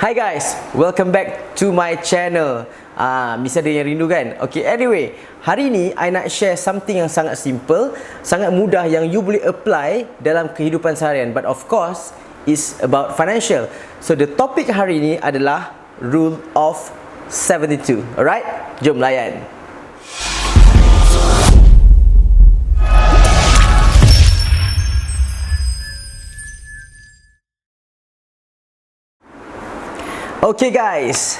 Hi guys, welcome back to my channel. Mesti ada yang rindu kan? Okay, anyway, hari ni I nak share something yang sangat simple, sangat mudah yang you boleh apply dalam kehidupan seharian. But of course, it's about financial. So the topic hari ni adalah Rule of 72. Alright, jom layan. Okay guys,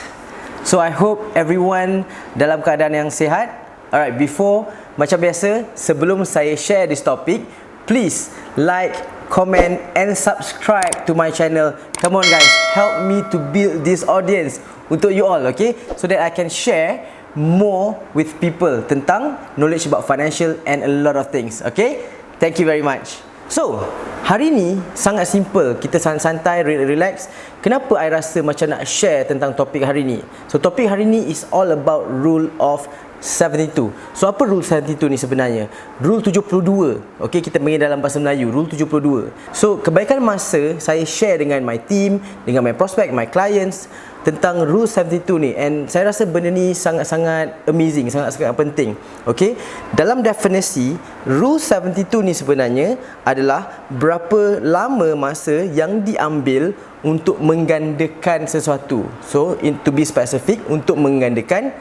so I hope everyone dalam keadaan yang sihat. Alright, before, macam biasa, sebelum saya share this topic, please like, comment and subscribe to my channel. Come on guys, help me to build this audience untuk you all, okay? So that I can share more with people tentang knowledge about financial and a lot of things, okay? Thank you very much. So, hari ni sangat simple, kita santai, relax. Kenapa I rasa macam nak share tentang topik hari ni? So, topik hari ni is all about Rule of 72. So, apa Rule 72 ni sebenarnya? Rule 72. Okay, kita panggil dalam bahasa Melayu, Rule 72. So, kebaikan masa saya share dengan my team, dengan my prospect, my clients tentang Rule 72 ni, and saya rasa benda ni sangat-sangat amazing, sangat-sangat penting. Okay, dalam definisi Rule 72 ni sebenarnya adalah berapa lama masa yang diambil untuk menggandakan sesuatu. So, to be specific, untuk menggandakan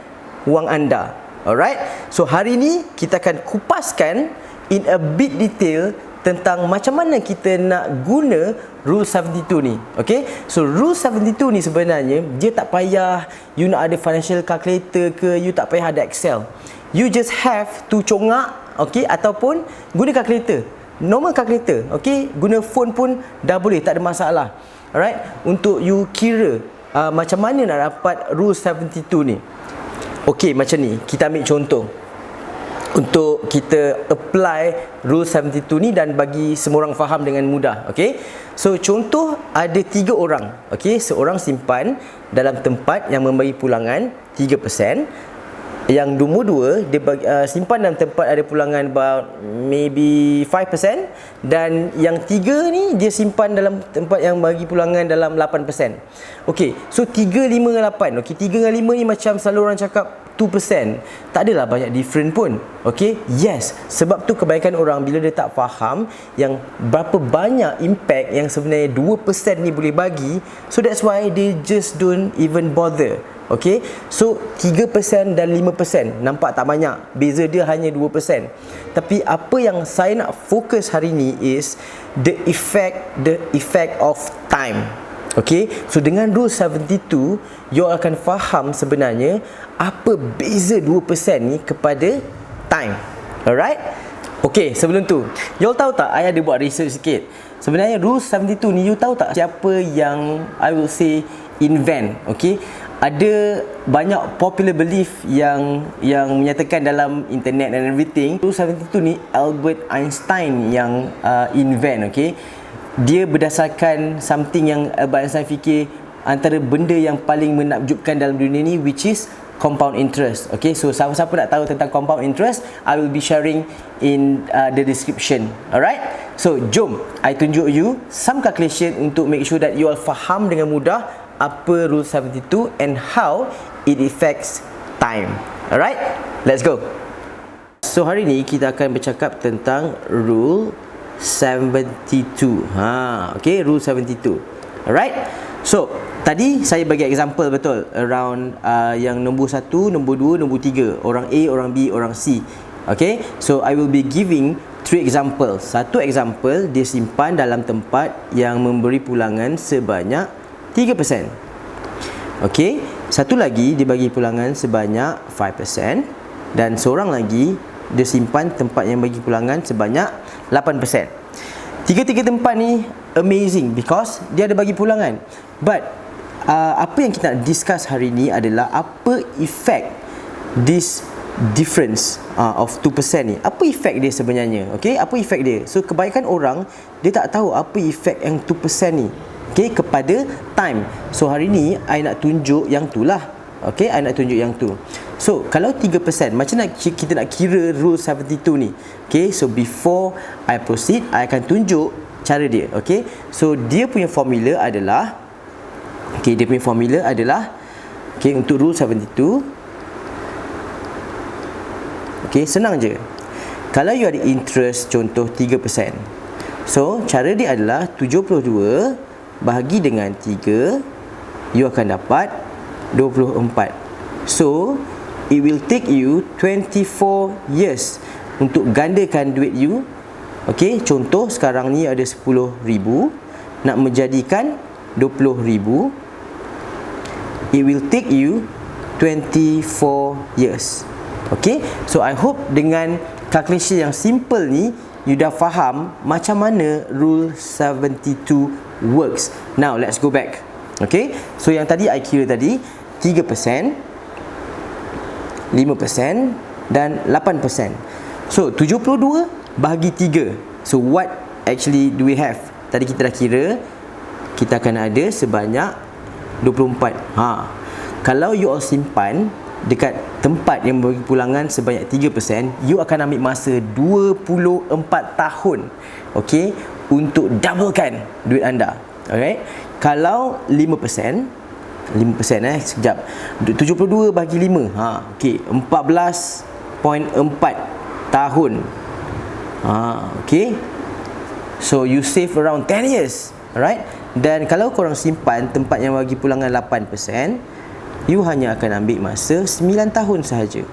wang anda. Alright, so hari ni kita akan kupaskan in a bit detail tentang macam mana kita nak guna Rule 72 ni. Okay, so Rule 72 ni sebenarnya dia tak payah you nak ada financial calculator ke, you tak payah ada Excel. You just have to congak, okay, ataupun guna calculator, normal calculator, okay, guna phone pun dah boleh, tak ada masalah. Alright, untuk you kira macam mana nak dapat Rule 72 ni. Okay, macam ni, kita ambil contoh untuk kita apply Rule 72 ni dan bagi semua orang faham dengan mudah. Okay, so contoh ada 3 orang. Okay, seorang simpan dalam tempat yang memberi pulangan 3%. Yang nombor 2 dia simpan dalam tempat ada pulangan about maybe 5%. Dan yang 3 ni dia simpan dalam tempat yang bagi pulangan dalam 8%. Okay, so 3, 5, 8. Okay, 3 dengan 5 ni macam selalu orang cakap 2%. Tak adalah banyak different pun. Okay, yes, sebab tu kebaikan orang bila dia tak faham yang berapa banyak impact yang sebenarnya 2% ni boleh bagi. So that's why they just don't even bother. Okay, so 3% dan 5% nampak tak banyak, beza dia hanya 2%. Tapi apa yang saya nak fokus hari ni is the effect of time. Okay, so dengan Rule 72 you akan faham sebenarnya apa beza 2% ni kepada time. Alright, okay, sebelum tu you all tahu tak, I ada buat research sikit. Sebenarnya Rule 72 ni, you tahu tak siapa yang I will say invent? Okay, ada banyak popular belief yang menyatakan dalam internet and everything. Rule 72 ni Albert Einstein yang invent. Okay, dia berdasarkan something yang Albert Einstein fikir antara benda yang paling menakjubkan dalam dunia ni, which is compound interest. Okay, so siapa-siapa nak tahu tentang compound interest, I will be sharing in the description. Alright, so jom I tunjuk you some calculation untuk make sure that you all faham dengan mudah apa Rule 72 and how it affects time. Alright, let's go. So hari ni kita akan bercakap tentang Rule 72. Okay, Rule 72. Alright, so tadi saya bagi example betul around yang nombor 1, nombor 2, nombor 3, orang A, orang B, orang C. Okay, so I will be giving 3 examples. Satu example dia simpan dalam tempat yang memberi pulangan sebanyak 3%. Okay, satu lagi dia bagi pulangan sebanyak 5%. Dan seorang lagi dia simpan tempat yang bagi pulangan sebanyak 8%. Tiga-tiga tempat ni amazing because dia ada bagi pulangan. But apa yang kita nak discuss hari ni adalah apa effect this difference of 2% ni. Apa effect dia sebenarnya? Okay, apa effect dia? So kebanyakan orang dia tak tahu apa effect yang 2% ni, okay, kepada time. So hari ni I nak tunjuk yang tu lah. Okay, I nak tunjuk yang tu. So kalau 3%, macam nak kita nak kira Rule 72 ni? Okay, so before I proceed, I akan tunjuk cara dia. Okay, so dia punya formula adalah Okay, dia punya formula adalah, okay, untuk rule 72, okay, senang je. Kalau you ada interest contoh 3%, so cara dia adalah 72 bahagi dengan 3, you akan dapat 24. So it will take you 24 years untuk gandakan duit you. Okay, contoh sekarang ni ada 10,000, nak menjadikan 20,000, it will take you 24 years. Okay, so I hope dengan calculation yang simple ni, you dah faham macam mana rule 72 works. Now let's go back. Okay, so yang tadi I kira tadi 3%, 5% dan 8%. So 72 bahagi 3. So what actually do we have? Tadi kita dah kira, kita akan ada sebanyak 24. Kalau you all simpan dekat tempat yang memberi pulangan sebanyak 3%, you akan ambil masa 24 tahun, okay, untuk doublekan duit anda. Alright. Kalau 5%, sekejap, 72 bahagi 5, okay, 14.4 tahun. Okay, so you save around 10 years. Alright. Dan kalau korang simpan tempat yang bagi pulangan 8%, you hanya akan ambil masa 9 tahun sahaja.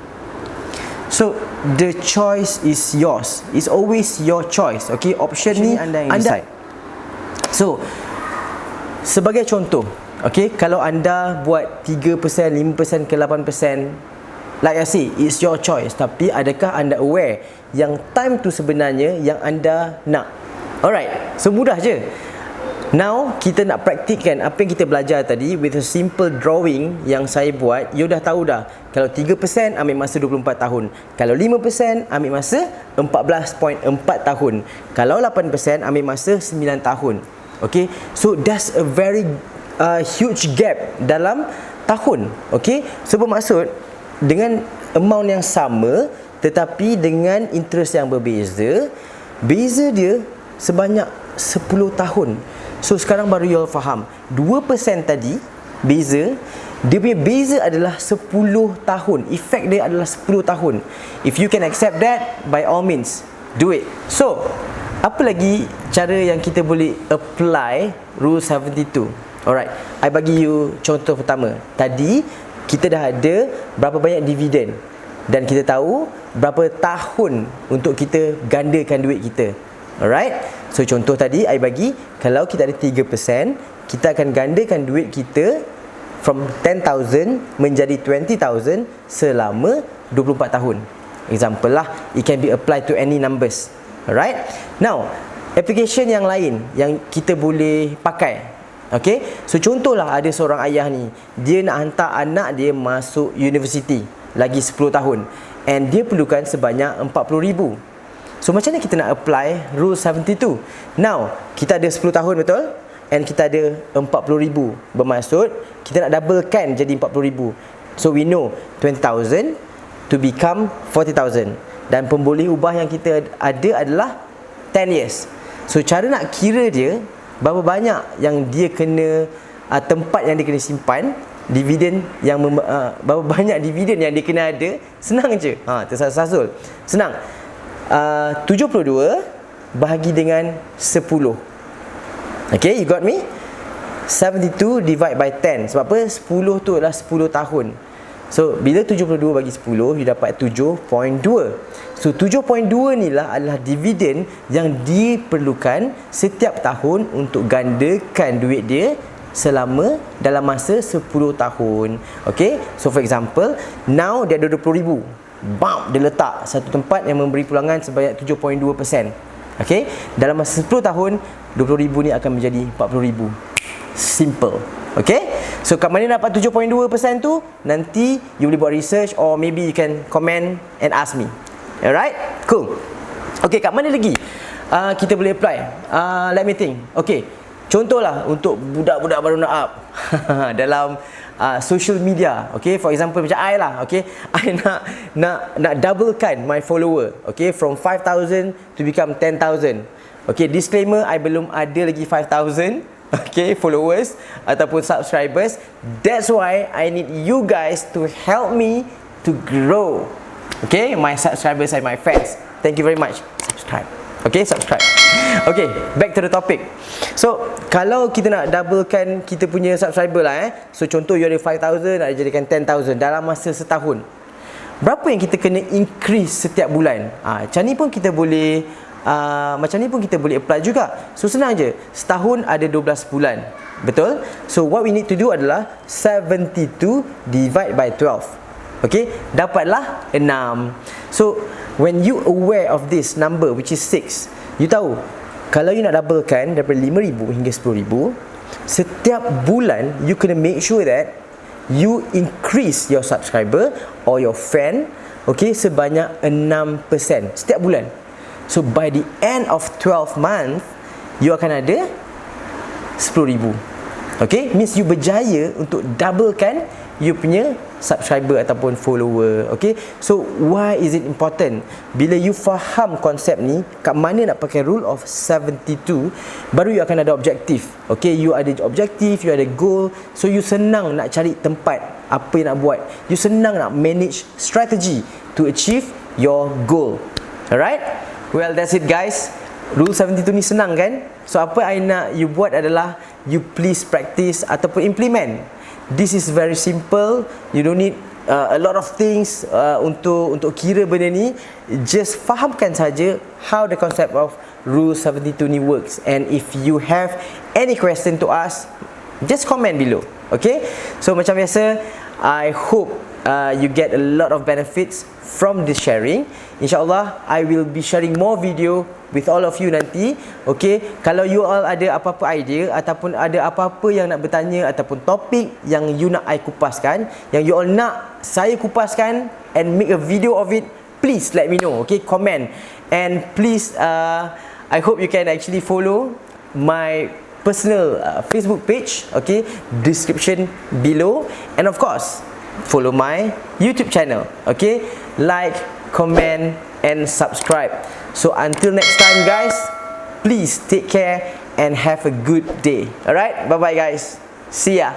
So the choice is yours. It's always your choice. Okay, option ni anda yang decide. So sebagai contoh, okay, kalau anda buat 3%, 5% ke 8%, like I say, it's your choice. Tapi adakah anda aware yang time tu sebenarnya yang anda nak? Alright, so mudah je. Now kita nak praktikkan apa yang kita belajar tadi with a simple drawing yang saya buat. You dah tahu dah, kalau 3% ambil masa 24 tahun, kalau 5% ambil masa 14.4 tahun, kalau 8% ambil masa 9 tahun. Okay, so that's a very huge gap dalam tahun. Okay, so bermaksud dengan amount yang sama tetapi dengan interest yang berbeza, beza dia sebanyak 10 tahun. So sekarang baru you all faham 2% tadi beza, dia punya beza adalah 10 tahun. Efek dia adalah 10 tahun. If you can accept that, by all means do it. So apa lagi cara yang kita boleh apply rule 72? Alright, I bagi you contoh pertama. Tadi kita dah ada berapa banyak dividen dan kita tahu berapa tahun untuk kita gandakan duit kita. Alright, so contoh tadi I bagi, kalau kita ada 3%, kita akan gandakan duit kita from 10,000 menjadi 20,000 selama 24 tahun. Example lah, it can be applied to any numbers. Alright, now application yang lain yang kita boleh pakai. Okay, so contohlah ada seorang ayah ni, dia nak hantar anak dia masuk universiti lagi 10 tahun and dia perlukan sebanyak 40,000. So macam mana kita nak apply rule 72? Now kita ada 10 tahun, betul? And kita ada 40,000. Bermaksud kita nak doublekan jadi 40,000. So we know 20,000 to become 40,000. Dan pemboleh ubah yang kita ada adalah 10 years. So cara nak kira dia, berapa banyak yang dia kena tempat yang dia kena simpan, dividen yang berapa banyak dividen yang dia kena ada, senang je. Tersasul. Senang. 72 bahagi dengan 10. Okay, you got me? 72 divide by 10. Sebab apa? 10 tu adalah 10 tahun. So bila 72 bagi 10, you dapat 7.2. So 7.2 ni lah adalah dividen yang diperlukan setiap tahun untuk gandakan duit dia selama dalam masa 10 tahun. Okay, so for example, now dia ada 20,000. Bam, dia letak satu tempat yang memberi pulangan sebanyak 7.2%. Okay, dalam masa 10 tahun 20,000 ni akan menjadi 40,000. Simple. Okay, so kat mana dapat 7.2% tu, nanti you boleh buat research or maybe you can comment and ask me. Alright, cool. Okay, kat mana lagi kita boleh apply? Let me think. Okay, contohlah untuk budak-budak baru nak up dalam social media. Okay, for example macam I lah. Okay, I nak doublekan my follower. Okay, from 5,000 to become 10,000. Okay, disclaimer, I belum ada lagi 5,000. okay, followers ataupun subscribers. That's why I need you guys to help me to grow, okay, my subscribers and my fans. Thank you very much. Subscribe. Okay, subscribe. Okay, back to the topic. So, kalau kita nak doublekan kita punya subscriber lah So, contoh you ada 5,000 nak jadikan 10,000 dalam masa setahun. Berapa yang kita kena increase setiap bulan? Macam ni pun kita boleh apply juga. So, senang je. Setahun ada 12 bulan. Betul? So, what we need to do adalah 72 divide by 12. Okay, dapatlah 6. So, when you aware of this number which is 6, you tahu kalau you nak doublekan daripada 5,000 hingga 10,000, setiap bulan you kena make sure that you increase your subscriber or your fan, okay, sebanyak 6% setiap bulan. So by the end of 12 month, you akan ada 10,000. Okay, means you berjaya untuk doublekan you punya subscriber ataupun follower. Okay, so why is it important? Bila you faham konsep ni, kat mana nak pakai rule of 72, baru you akan ada objektif. Okay, you ada objektif, you ada goal. So you senang nak cari tempat apa yang nak buat. You senang nak manage strategy to achieve your goal. Alright, well that's it guys. Rule 72 ni senang kan? So apa I nak you buat adalah you please practice ataupun implement. This is very simple. You don't need a lot of things untuk kira benda ni. Just fahamkan saja how the concept of Rule 72 ni works. And if you have any question to ask, just comment below. Okay? So macam biasa, I hope you get a lot of benefits from this sharing. InsyaAllah, I will be sharing more video with all of you nanti. Okay, kalau you all ada apa-apa idea ataupun ada apa-apa yang nak bertanya ataupun topik yang you nak I kupaskan, yang you all nak saya kupaskan and make a video of it, please let me know. Okay, comment. And please I hope you can actually follow my personal Facebook page. Okay, description below. And of course, follow my YouTube channel. Okay, like, comment and subscribe. So until next time guys, please take care and have a good day. Alright, bye bye guys, see ya.